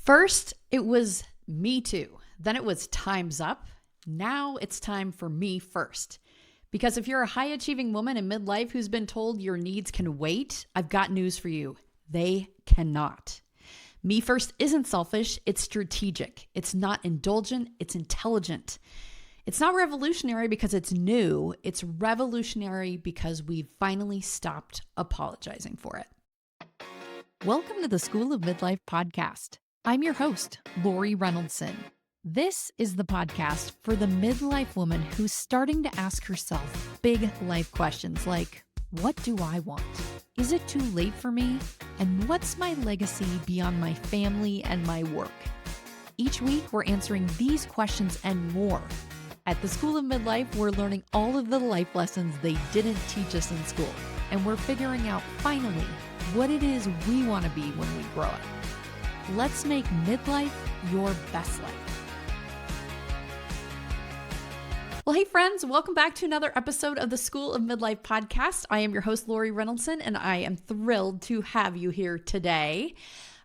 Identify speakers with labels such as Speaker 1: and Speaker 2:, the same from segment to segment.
Speaker 1: First, it was me too. Then it was time's up. Now it's time for me first. Because if you're a high achieving woman in midlife who's been told your needs can wait, I've got news for you. They cannot. Me first isn't selfish, it's strategic. It's not indulgent, it's intelligent. It's not revolutionary because it's new. It's revolutionary because we've finally stopped apologizing for it. Welcome to the School of Midlife podcast. I'm your host, Laurie Reynoldsson. This is the podcast for the midlife woman who's starting to ask herself big life questions like, what do I want? Is it too late for me? And what's my legacy beyond my family and my work? Each week, we're answering these questions and more. At the School of Midlife, we're learning all of the life lessons they didn't teach us in school. And we're figuring out, finally, what it is we want to be when we grow up. Let's make midlife your best life. Well, hey friends, welcome back to another episode of the School of Midlife podcast. I am your host, Laurie Reynoldsson, and I am thrilled to have you here today.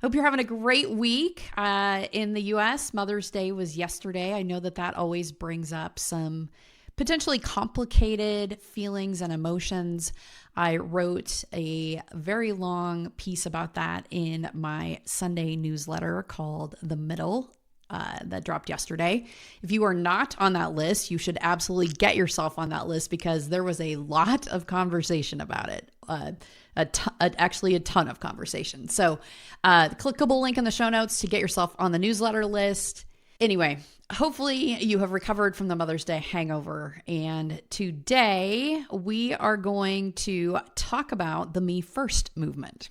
Speaker 1: Hope you're having a great week. In the US, Mother's Day was yesterday. I know that always brings up some potentially complicated feelings and emotions. I wrote a very long piece about that in my Sunday newsletter called The Middle that dropped yesterday. If you are not on that list, you should absolutely get yourself on that list because there was a lot of conversation about it. Actually a ton of conversation. So clickable link in the show notes to get yourself on the newsletter list. Anyway, hopefully you have recovered from the Mother's Day hangover. And today we are going to talk about the Me First movement.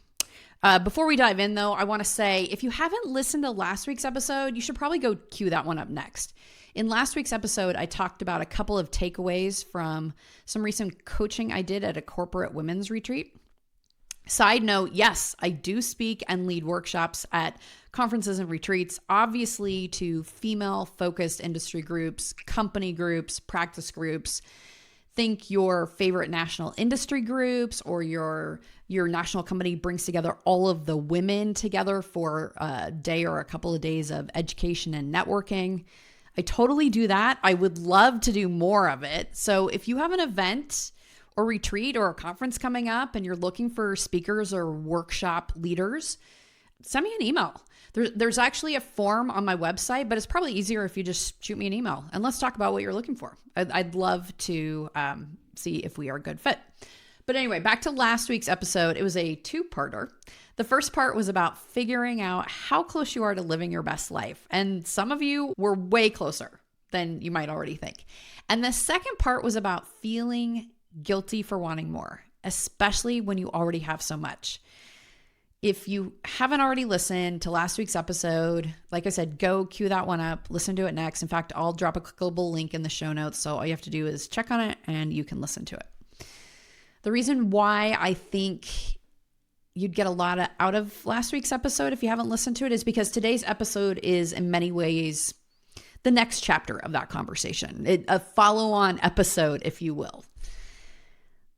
Speaker 1: Before we dive in though, I want to say if you haven't listened to last week's episode, you should probably go cue that one up next. In last week's episode, I talked about a couple of takeaways from some recent coaching I did at a corporate women's retreat. Side note, yes, I do speak and lead workshops at conferences and retreats, obviously to female-focused industry groups, company groups, practice groups. Think your favorite national industry groups or your national company brings together all of the women together for a day or a couple of days of education and networking. I totally do that. I would love to do more of it. So if you have an event or retreat or a conference coming up and you're looking for speakers or workshop leaders, send me an email. There's actually a form on my website, but it's probably easier if you just shoot me an email and let's talk about what you're looking for. I'd love to see if we are a good fit. But anyway, back to last week's episode. It was a two-parter. The first part was about figuring out how close you are to living your best life. And some of you were way closer than you might already think. And the second part was about feeling guilty for wanting more, especially when you already have so much. If you haven't already listened to last week's episode, like I said, go cue that one up, listen to it next. In fact, I'll drop a clickable link in the show notes. So all you have to do is check on it and you can listen to it. The reason why I think you'd get a lot out of last week's episode if you haven't listened to it is because today's episode is in many ways the next chapter of that conversation, a follow-on episode, if you will.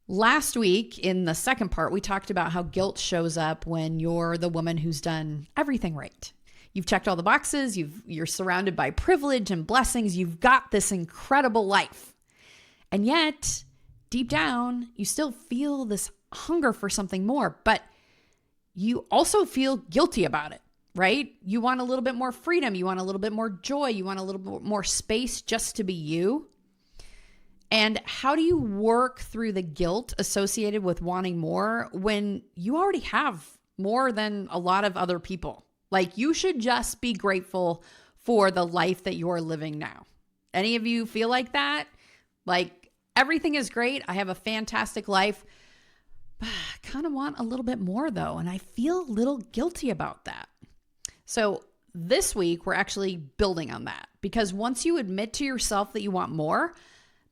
Speaker 1: Last week, in the second part, we talked about how guilt shows up when you're the woman who's done everything right. You've checked all the boxes, you're surrounded by privilege and blessings, you've got this incredible life. And yet, deep down, you still feel this hunger for something more, but you also feel guilty about it, right? You want a little bit more freedom, you want a little bit more joy, you want a little bit more space just to be you. And how do you work through the guilt associated with wanting more when you already have more than a lot of other people? Like, you should just be grateful for the life that you're living now. Any of you feel like that? Like, everything is great. I have a fantastic life. But I kind of want a little bit more though. And I feel a little guilty about that. So this week, we're actually building on that because once you admit to yourself that you want more,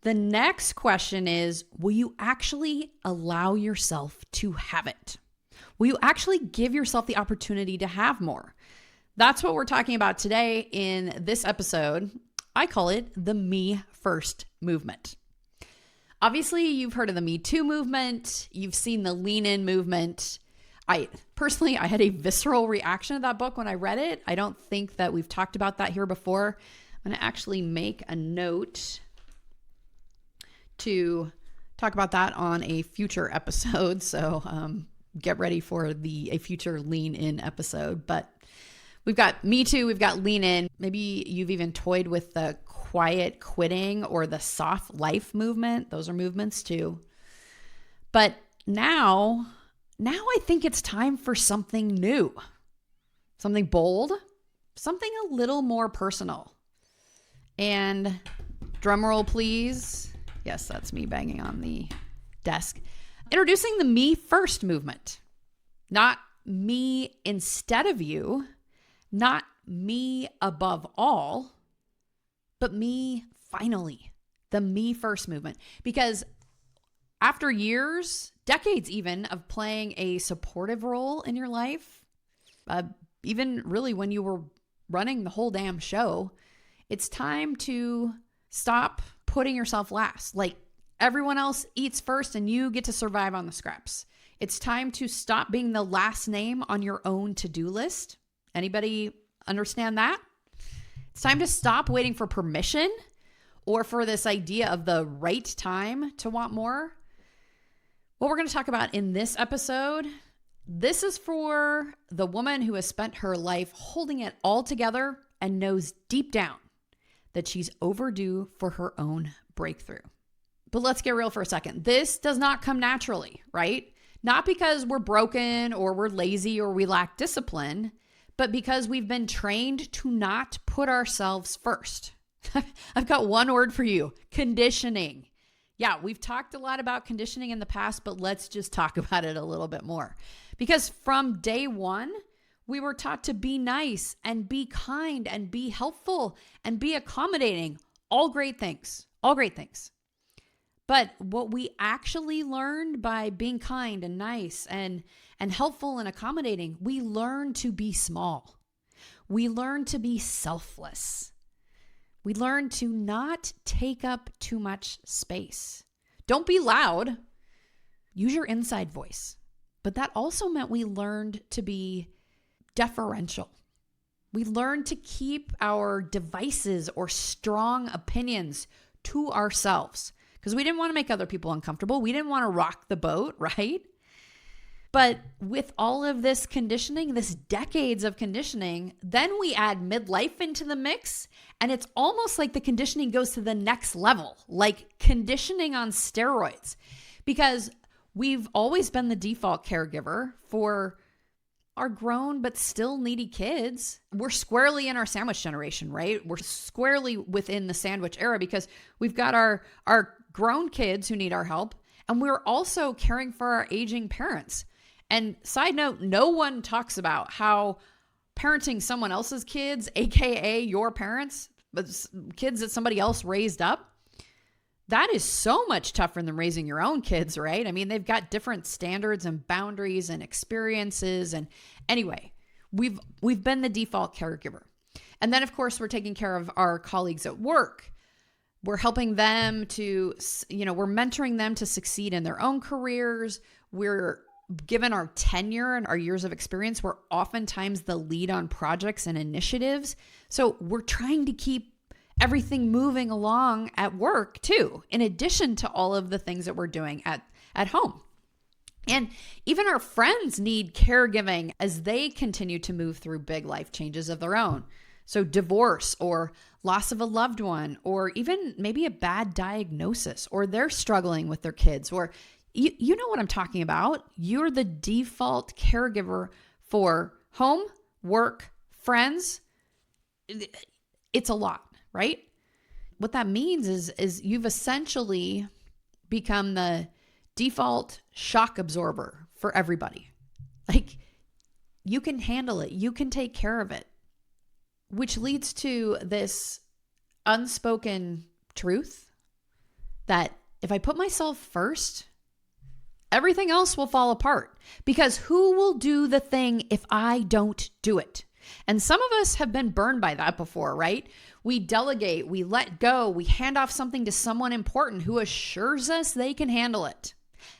Speaker 1: the next question is, will you actually allow yourself to have it? Will you actually give yourself the opportunity to have more? That's what we're talking about today in this episode. I call it the Me First movement. Obviously, you've heard of the Me Too movement. You've seen the Lean In movement. I had a visceral reaction to that book when I read it. I don't think that we've talked about that here before. I'm going to actually make a note to talk about that on a future episode. So get ready for a future lean in episode. But we've got Me Too, we've got Lean In. Maybe you've even toyed with the quiet quitting or the soft life movement. Those are movements too. But now I think it's time for something new, something bold, something a little more personal. And drum roll, please. Yes, that's me banging on the desk. Introducing the me first movement. Not me instead of you, not me above all, but me finally. The me first movement. Because after years, decades even, of playing a supportive role in your life, even really when you were running the whole damn show, it's time to stop putting yourself last. Like everyone else eats first and you get to survive on the scraps. It's time to stop being the last name on your own to-do list. Anybody understand that? It's time to stop waiting for permission or for this idea of the right time to want more. What we're going to talk about in this episode, this is for the woman who has spent her life holding it all together and knows deep down that she's overdue for her own breakthrough. But let's get real for a second. This does not come naturally, right? Not because we're broken or we're lazy or we lack discipline, but because we've been trained to not put ourselves first. I've got one word for you: conditioning. Yeah, we've talked a lot about conditioning in the past, but let's just talk about it a little bit more. Because from day one, we were taught to be nice and be kind and be helpful and be accommodating. All great things. All great things. But what we actually learned by being kind and nice and helpful and accommodating, we learn to be small. We learn to be selfless. We learn to not take up too much space. Don't be loud. Use your inside voice. But that also meant we learned to be deferential. We learned to keep our devices or strong opinions to ourselves because we didn't want to make other people uncomfortable. We didn't want to rock the boat, right? But with all of this conditioning, this decades of conditioning, then we add midlife into the mix, and it's almost like the conditioning goes to the next level, like conditioning on steroids, because we've always been the default caregiver for our grown but still needy kids. We're squarely in our sandwich generation, right? We're squarely within the sandwich era because we've got our grown kids who need our help, and we're also caring for our aging parents. And side note, no one talks about how parenting someone else's kids, aka your parents, but kids that somebody else raised up, that is so much tougher than raising your own kids, right? I mean, they've got different standards and boundaries and experiences. And anyway, we've been the default caregiver. And then, of course, we're taking care of our colleagues at work. We're helping them to, we're mentoring them to succeed in their own careers. Given our tenure and our years of experience, we're oftentimes the lead on projects and initiatives. So we're trying to keep everything moving along at work too, in addition to all of the things that we're doing at home. And even our friends need caregiving as they continue to move through big life changes of their own. So divorce or loss of a loved one, or even maybe a bad diagnosis, or they're struggling with their kids, or you know what I'm talking about. You're the default caregiver for home, work, friends. It's a lot, right? What that means is you've essentially become the default shock absorber for everybody. Like, you can handle it. You can take care of it, which leads to this unspoken truth that if I put myself first, everything else will fall apart, because who will do the thing if I don't do it? And some of us have been burned by that before, right? We delegate, we let go, we hand off something to someone important who assures us they can handle it.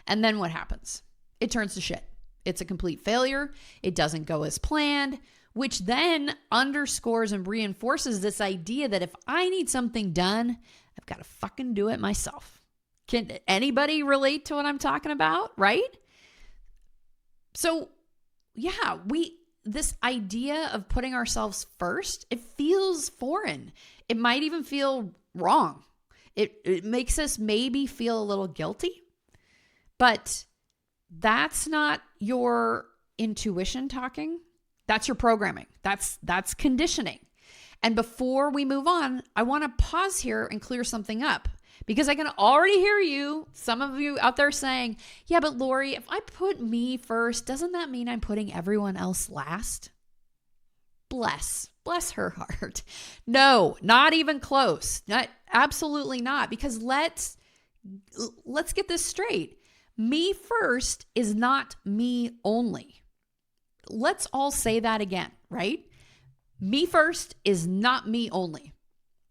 Speaker 1: And then what happens? It turns to shit. It's a complete failure. It doesn't go as planned, which then underscores and reinforces this idea that if I need something done, I've got to fucking do it myself. Can anybody relate to what I'm talking about, right? So, yeah, this idea of putting ourselves first, it feels foreign. It might even feel wrong. It makes us maybe feel a little guilty, but that's not your intuition talking. That's your programming. That's conditioning. And before we move on, I want to pause here and clear something up, because I can already hear you, some of you out there saying, yeah, but Laurie, if I put me first, doesn't that mean I'm putting everyone else last? Bless her heart. No, not even close. Absolutely not. Because let's get this straight. Me first is not me only. Let's all say that again, right? Me first is not me only.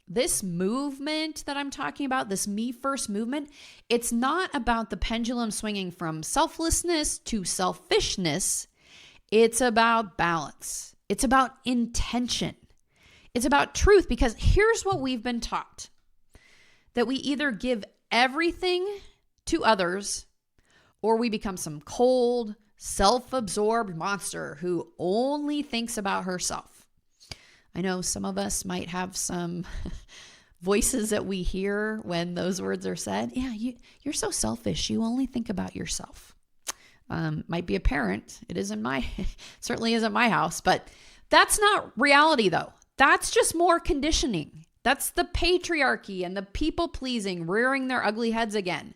Speaker 1: This movement that I'm talking about, this me first movement, it's not about the pendulum swinging from selflessness to selfishness. It's about balance. It's about intention. It's about truth, because here's what we've been taught: that we either give everything to others or we become some cold, self-absorbed monster who only thinks about herself. I know some of us might have some voices that we hear when those words are said. Yeah, you're so selfish. You only think about yourself. Might be a parent. It is certainly isn't my house, but that's not reality though. That's just more conditioning. That's the patriarchy and the people pleasing rearing their ugly heads again.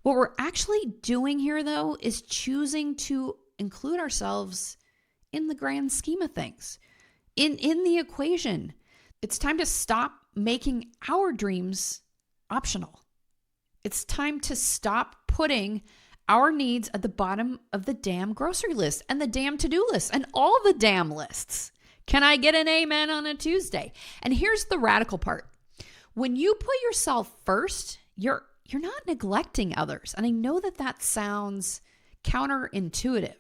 Speaker 1: What we're actually doing here though is choosing to include ourselves in the grand scheme of things, in the equation. It's time to stop making our dreams optional. It's time to stop putting our needs at the bottom of the damn grocery list and the damn to-do list and all the damn lists. Can I get an amen on a Tuesday? And here's the radical part. When you put yourself first, you're not neglecting others. And I know that sounds counterintuitive,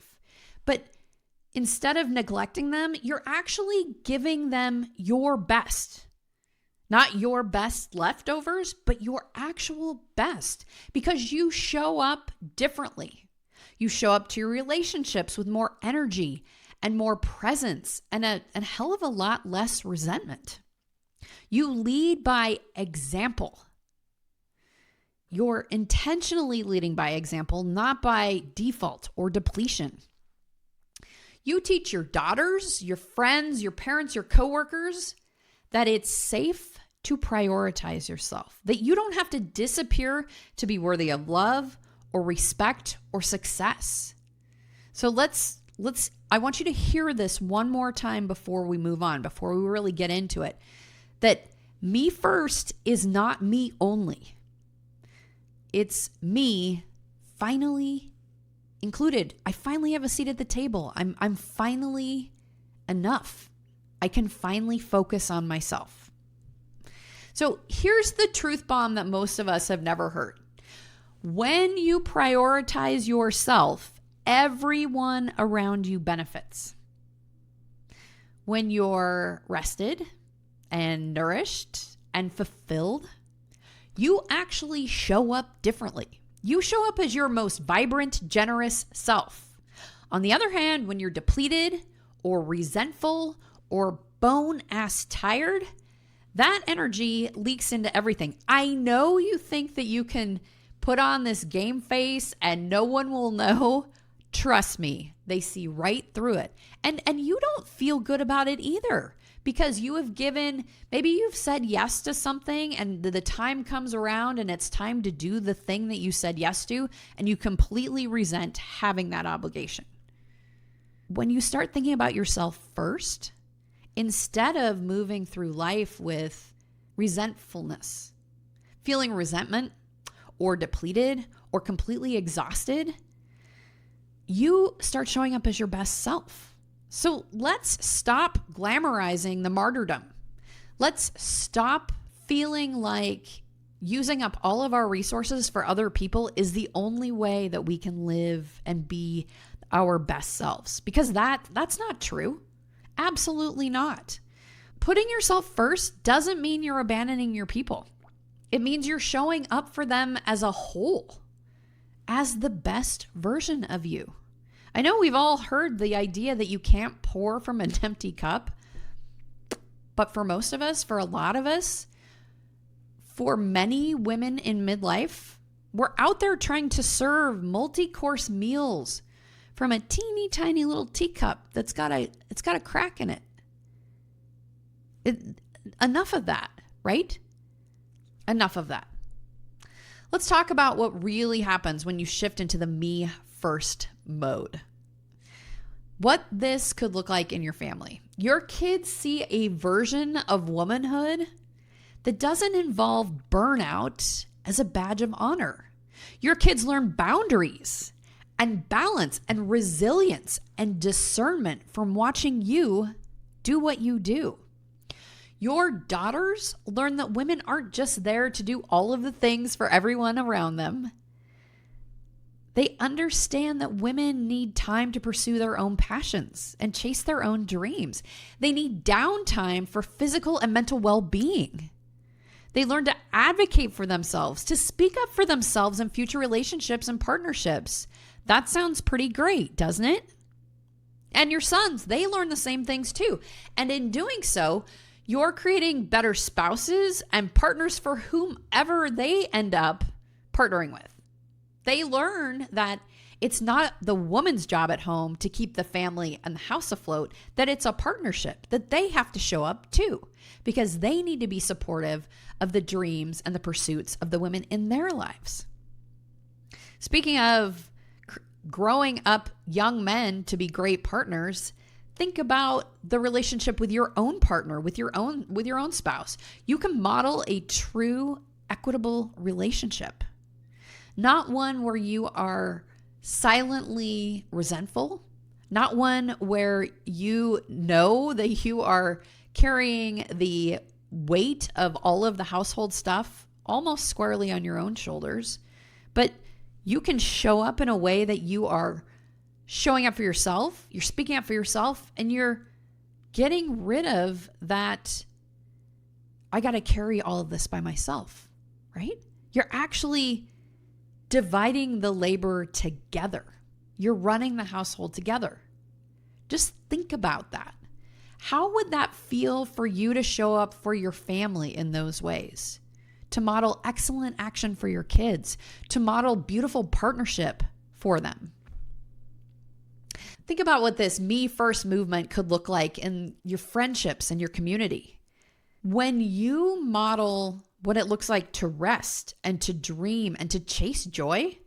Speaker 1: but instead of neglecting them, you're actually giving them your best. Not your best leftovers, but your actual best, because you show up differently. You show up to your relationships with more energy and more presence and a hell of a lot less resentment. You lead by example. You're intentionally leading by example, not by default or depletion. You teach your daughters, your friends, your parents, your coworkers that it's safe to prioritize yourself, that you don't have to disappear to be worthy of love or respect or success. So I want you to hear this one more time before we move on, before we really get into it, that me first is not me only. It's me finally included. I finally have a seat at the table. I'm finally enough. I can finally focus on myself. So here's the truth bomb that most of us have never heard. When you prioritize yourself, everyone around you benefits. When you're rested and nourished and fulfilled, you actually show up differently. You show up as your most vibrant, generous self. On the other hand, when you're depleted or resentful or bone-ass tired, that energy leaks into everything. I know you think that you can put on this game face and no one will know. Trust me, they see right through it. And you don't feel good about it either, because you have maybe you've said yes to something and the time comes around and it's time to do the thing that you said yes to, and you completely resent having that obligation. When you start thinking about yourself first, instead of moving through life with resentfulness, feeling resentment or depleted or completely exhausted, you start showing up as your best self. So let's stop glamorizing the martyrdom. Let's stop feeling like using up all of our resources for other people is the only way that we can live and be our best selves, because that's not true. Absolutely not. Putting yourself first doesn't mean you're abandoning your people. It means you're showing up for them as a whole, as the best version of you. I know we've all heard the idea that you can't pour from an empty cup, but for most of us, for a lot of us, for many women in midlife, we're out there trying to serve multi-course meals from a teeny tiny little teacup it's got a crack in it. Enough of that, right? Enough of that. Let's talk about what really happens when you shift into the me first mode. What this could look like in your family. Your kids see a version of womanhood that doesn't involve burnout as a badge of honor. Your kids learn boundaries and balance and resilience and discernment from watching you do what you do. Your daughters learn that women aren't just there to do all of the things for everyone around them. They understand that women need time to pursue their own passions and chase their own dreams. They need downtime for physical and mental well-being. They learn to advocate for themselves, to speak up for themselves in future relationships and partnerships. That sounds pretty great, doesn't it? And your sons, they learn the same things too. And in doing so, you're creating better spouses and partners for whomever they end up partnering with. They learn that it's not the woman's job at home to keep the family and the house afloat, that it's a partnership, that they have to show up too, because they need to be supportive of the dreams and the pursuits of the women in their lives. Speaking of growing up young men to be great partners, think about the relationship with your own partner, with your own spouse. You can model a true equitable relationship. Not one where you are silently resentful, not one where you know that you are carrying the weight of all of the household stuff almost squarely on your own shoulders, but you can show up in a way that you are showing up for yourself, you're speaking up for yourself, and you're getting rid of that, I got to carry all of this by myself, right? You're actually dividing the labor together. You're running the household together. Just think about that. How would that feel for you to show up for your family in those ways? To model excellent action for your kids, to model beautiful partnership for them. Think about what this me first movement could look like in your friendships and your community. When you model what it looks like to rest and to dream and to chase joy,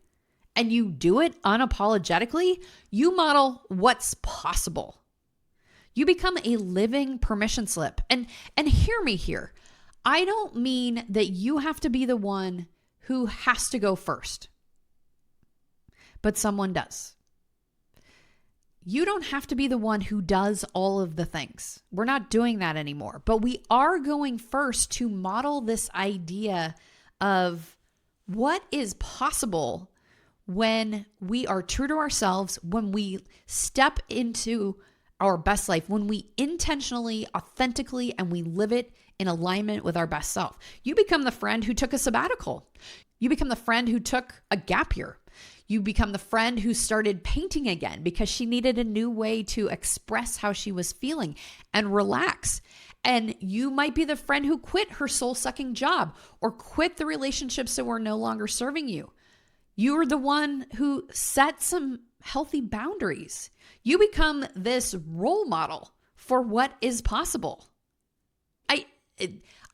Speaker 1: and you do it unapologetically, you model what's possible. You become a living permission slip. And hear me here. I don't mean that you have to be the one who has to go first, but someone does. You don't have to be the one who does all of the things. We're not doing that anymore, but we are going first to model this idea of what is possible when we are true to ourselves, when we step into our best life, when we intentionally, authentically, and we live it in alignment with our best self. You become the friend who took a sabbatical. You become the friend who took a gap year. You become the friend who started painting again because she needed a new way to express how she was feeling and relax. And you might be the friend who quit her soul-sucking job or quit the relationships that were no longer serving you. You are the one who set some healthy boundaries. You become this role model for what is possible.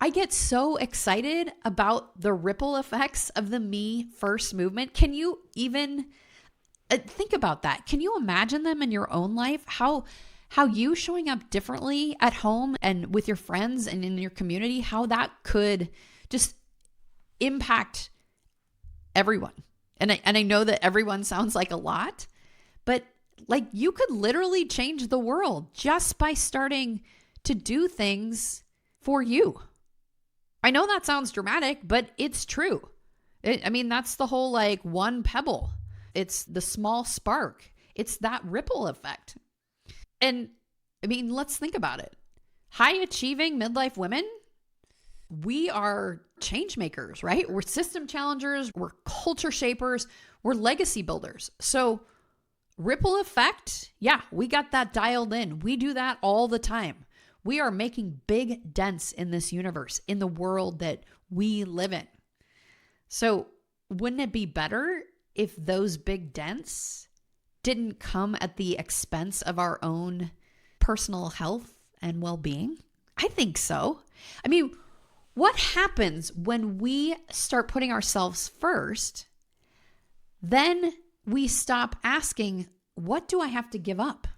Speaker 1: I get so excited about the ripple effects of the me first movement. Can you even think about that? Can you imagine them in your own life? How you showing up differently at home and with your friends and in your community, how that could just impact everyone. And I know that everyone sounds like a lot, but like you could literally change the world just by starting to do things for you. I know that sounds dramatic, but it's true. That's the whole like one pebble. It's the small spark. It's that ripple effect. And I mean, let's think about it. High achieving midlife women, we are change makers, right? We're system challengers, we're culture shapers, we're legacy builders. So ripple effect, yeah, we got that dialed in. We do that all the time. We are making big dents in this universe, in the world that we live in. So wouldn't it be better if those big dents didn't come at the expense of our own personal health and well-being? I think so. I mean, what happens when we start putting ourselves first? Then we stop asking, what do I have to give up?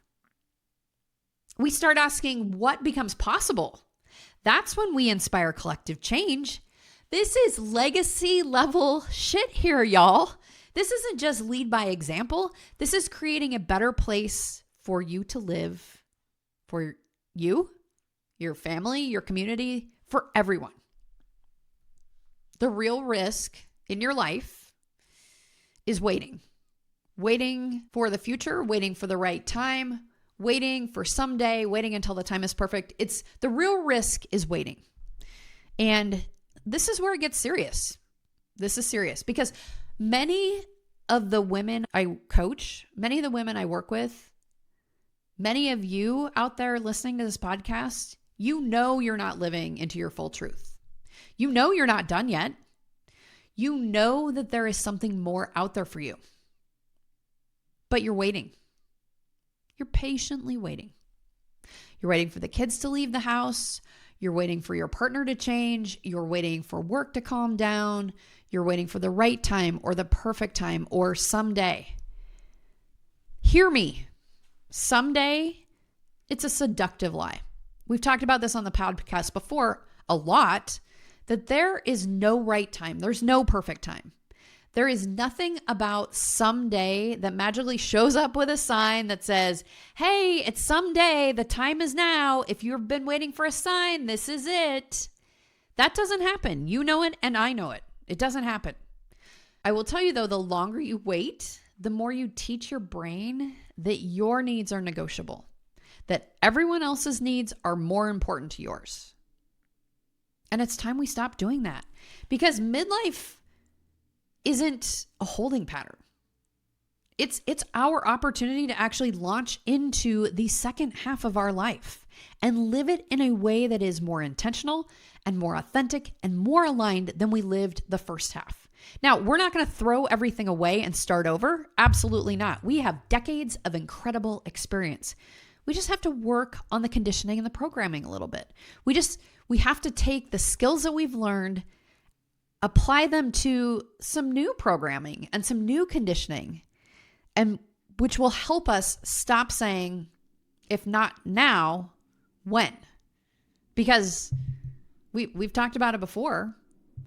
Speaker 1: We start asking, what becomes possible? That's when we inspire collective change. This is legacy level shit here, y'all. This isn't just lead by example. This is creating a better place for you to live, for you, your family, your community, for everyone. The real risk in your life is waiting. Waiting for the future, waiting for the right time, waiting for someday, waiting until the time is perfect. It's the real risk is waiting. And this is where it gets serious. This is serious because many of the women I coach, many of the women I work with, many of you out there listening to this podcast, you know you're not living into your full truth. You know you're not done yet. You know that there is something more out there for you. But you're waiting. You're patiently waiting. You're waiting for the kids to leave the house. You're waiting for your partner to change. You're waiting for work to calm down. You're waiting for the right time or the perfect time or someday. Hear me. Someday, it's a seductive lie. We've talked about this on the podcast before a lot, that there is no right time. There's no perfect time. There is nothing about someday that magically shows up with a sign that says, hey, it's someday, the time is now. If you've been waiting for a sign, this is it. That doesn't happen. You know it and I know it. It doesn't happen. I will tell you though, the longer you wait, the more you teach your brain that your needs are negotiable, that everyone else's needs are more important to yours. And it's time we stop doing that because midlife isn't a holding pattern. It's our opportunity to actually launch into the second half of our life and live it in a way that is more intentional and more authentic and more aligned than we lived the first half. Now, we're not going to throw everything away and start over. Absolutely not. We have decades of incredible experience. We just have to work on the conditioning and the programming a little bit. We have to take the skills that we've learned, apply them to some new programming and some new conditioning, and which will help us stop saying, if not now, when? Because we've talked about it before.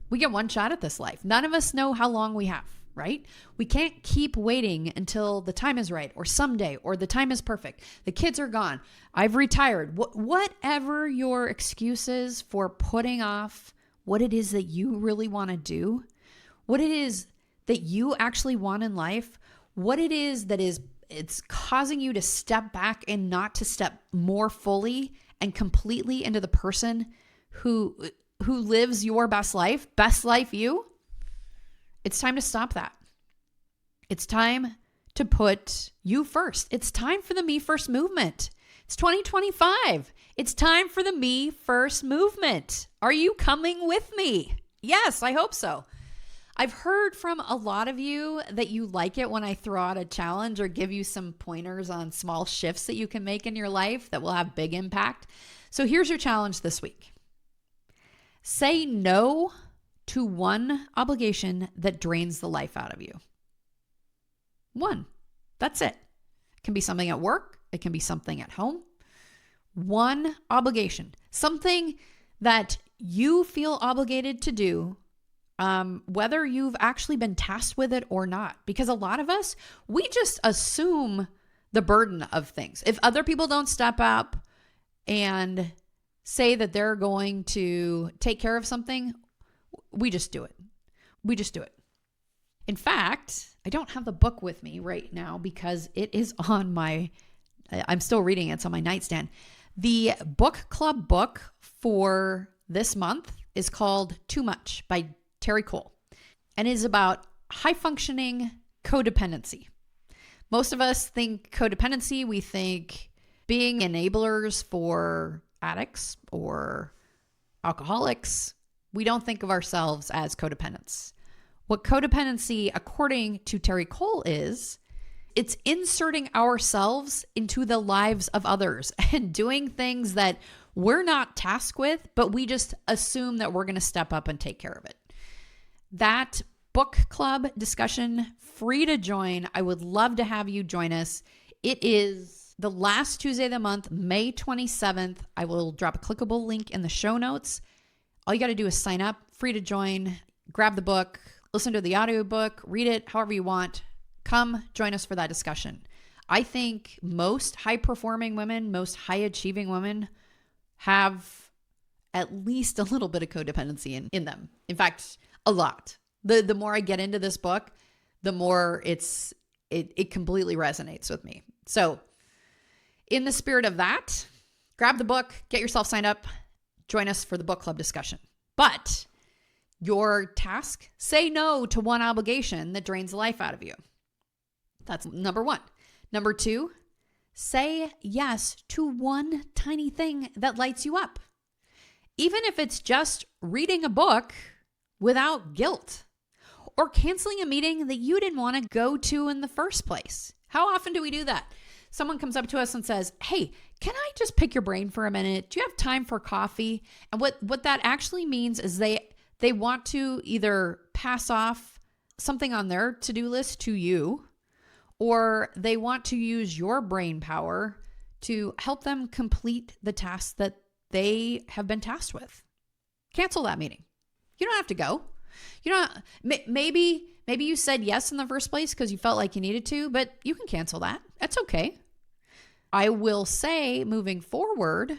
Speaker 1: We get one shot at this life. None of us know how long we have, right? We can't keep waiting until the time is right or someday or the time is perfect. The kids are gone. I've retired. Whatever your excuse is for putting off what it is that you really want to do, what it is that you actually want in life, what it is that it's causing you to step back and not to step more fully and completely into the person who lives your best life you. It's time to stop that. It's time to put you first. It's time for the Me First movement. It's 2025. It's time for the Me First movement. Are you coming with me? Yes, I hope so. I've heard from a lot of you that you like it when I throw out a challenge or give you some pointers on small shifts that you can make in your life that will have big impact. So here's your challenge this week. Say no to one obligation that drains the life out of you. One. That's it. It can be something at work. It can be something at home. One obligation. Something that you feel obligated to do, whether you've actually been tasked with it or not. Because a lot of us, we just assume the burden of things. If other people don't step up and say that they're going to take care of something, we just do it. We just do it. In fact, I don't have the book with me right now because it is on I'm still reading it. It's on my nightstand. The book club book for this month is called Too Much by Terry Cole, and it is about high functioning codependency. Most of us think codependency, we think being enablers for addicts or alcoholics. We don't think of ourselves as codependents. What codependency, according to Terry Cole, is, it's inserting ourselves into the lives of others and doing things that we're not tasked with, but we just assume that we're going to step up and take care of it. That book club discussion, free to join. I would love to have you join us. It is the last Tuesday of the month, May 27th. I will drop a clickable link in the show notes. All you got to do is sign up, free to join, grab the book, listen to the audiobook, read it however you want. Come join us for that discussion. I think most high-performing women, most high-achieving women have at least a little bit of codependency in them. In fact, a lot. The more I get into this book, the more it completely resonates with me. So in the spirit of that, grab the book, get yourself signed up, join us for the book club discussion. But your task, say no to one obligation that drains the life out of you. That's number one. Number two, say yes to one tiny thing that lights you up. Even if it's just reading a book without guilt, or canceling a meeting that you didn't want to go to in the first place. How often do we do that? Someone comes up to us and says, hey, can I just pick your brain for a minute? Do you have time for coffee? And what that actually means is they want to either pass off something on their to-do list to you, or they want to use your brain power to help them complete the task that they have been tasked with. Cancel that meeting. You don't have to go. You know, maybe you said yes in the first place because you felt like you needed to, but you can cancel that. That's okay. I will say, moving forward,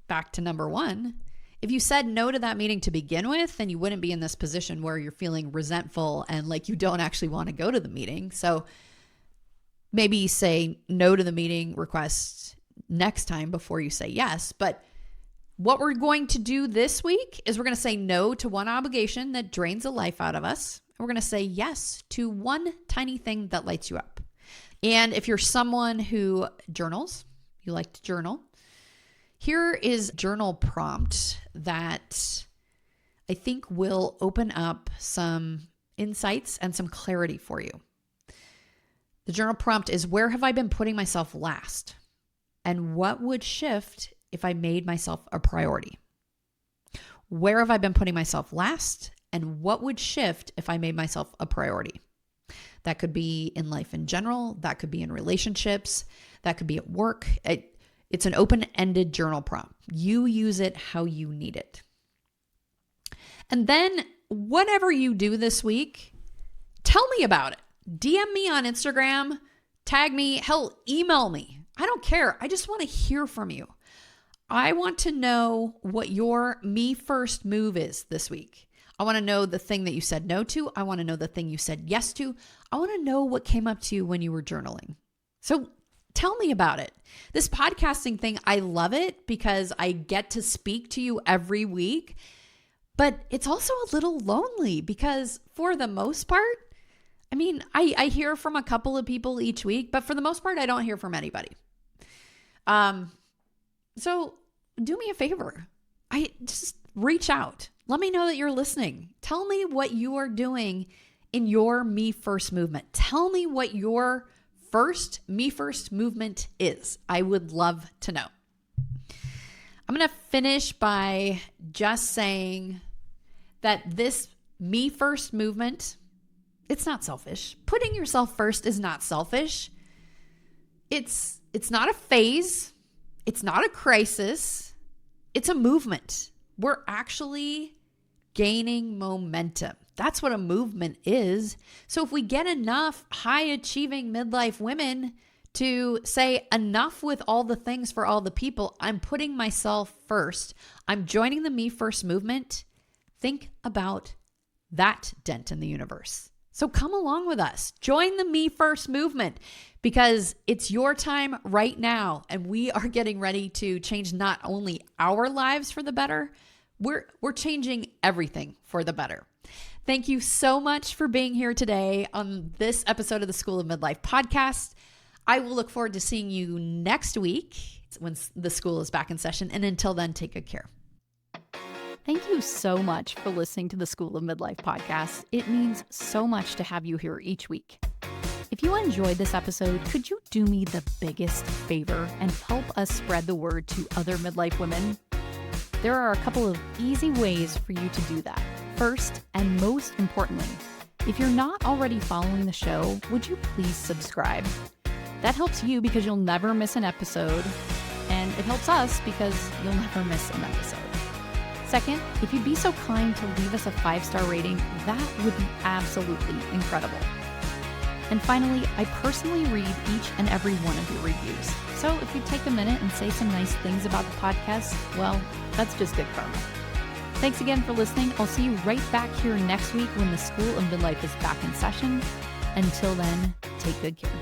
Speaker 1: back to number one, if you said no to that meeting to begin with, then you wouldn't be in this position where you're feeling resentful and like you don't actually want to go to the meeting. So maybe say no to the meeting request next time before you say yes. But what we're going to do this week is we're going to say no to one obligation that drains the life out of us. We're going to say yes to one tiny thing that lights you up. And if you're someone who journals, you like to journal, here is a journal prompt that I think will open up some insights and some clarity for you. The journal prompt is, where have I been putting myself last? And what would shift if I made myself a priority? Where have I been putting myself last? And what would shift if I made myself a priority? That could be in life in general. That could be in relationships. That could be at work. It's an open-ended journal prompt. You use it how you need it. And then whatever you do this week, tell me about it. DM me on Instagram, tag me, hell, email me. I don't care. I just want to hear from you. I want to know what your me first move is this week. I want to know the thing that you said no to. I want to know the thing you said yes to. I want to know what came up to you when you were journaling. So tell me about it. This podcasting thing, I love it because I get to speak to you every week, but it's also a little lonely because for the most part, I mean, I hear from a couple of people each week, but for the most part, I don't hear from anybody. So do me a favor. I just reach out. Let me know that you're listening. Tell me what you are doing in your Me First movement. Tell me what your first Me First movement is. I would love to know. I'm going to finish by just saying that this Me First movement, it's not selfish. Putting yourself first is not selfish. It's not a phase. It's not a crisis. It's a movement. We're actually gaining momentum. That's what a movement is. So if we get enough high achieving midlife women to say enough with all the things for all the people, I'm putting myself first, I'm joining the Me First movement, think about that dent in the universe. So come along with us. Join the Me First movement because it's your time right now. And we are getting ready to change not only our lives for the better, we're changing everything for the better. Thank you so much for being here today on this episode of the School of Midlife podcast. I will look forward to seeing you next week when the school is back in session. And until then, take good care.
Speaker 2: Thank you so much for listening to the School of Midlife podcast. It means so much to have you here each week. If you enjoyed this episode, could you do me the biggest favor and help us spread the word to other midlife women? There are a couple of easy ways for you to do that. First, and most importantly, if you're not already following the show, would you please subscribe? That helps you because you'll never miss an episode, and it helps us because you'll never miss an episode. Second, if you'd be so kind to leave us a 5-star rating, that would be absolutely incredible. And finally, I personally read each and every one of your reviews. So if you take a minute and say some nice things about the podcast, well, that's just good karma. Thanks again for listening. I'll see you right back here next week when the School of Midlife is back in session. Until then, take good care.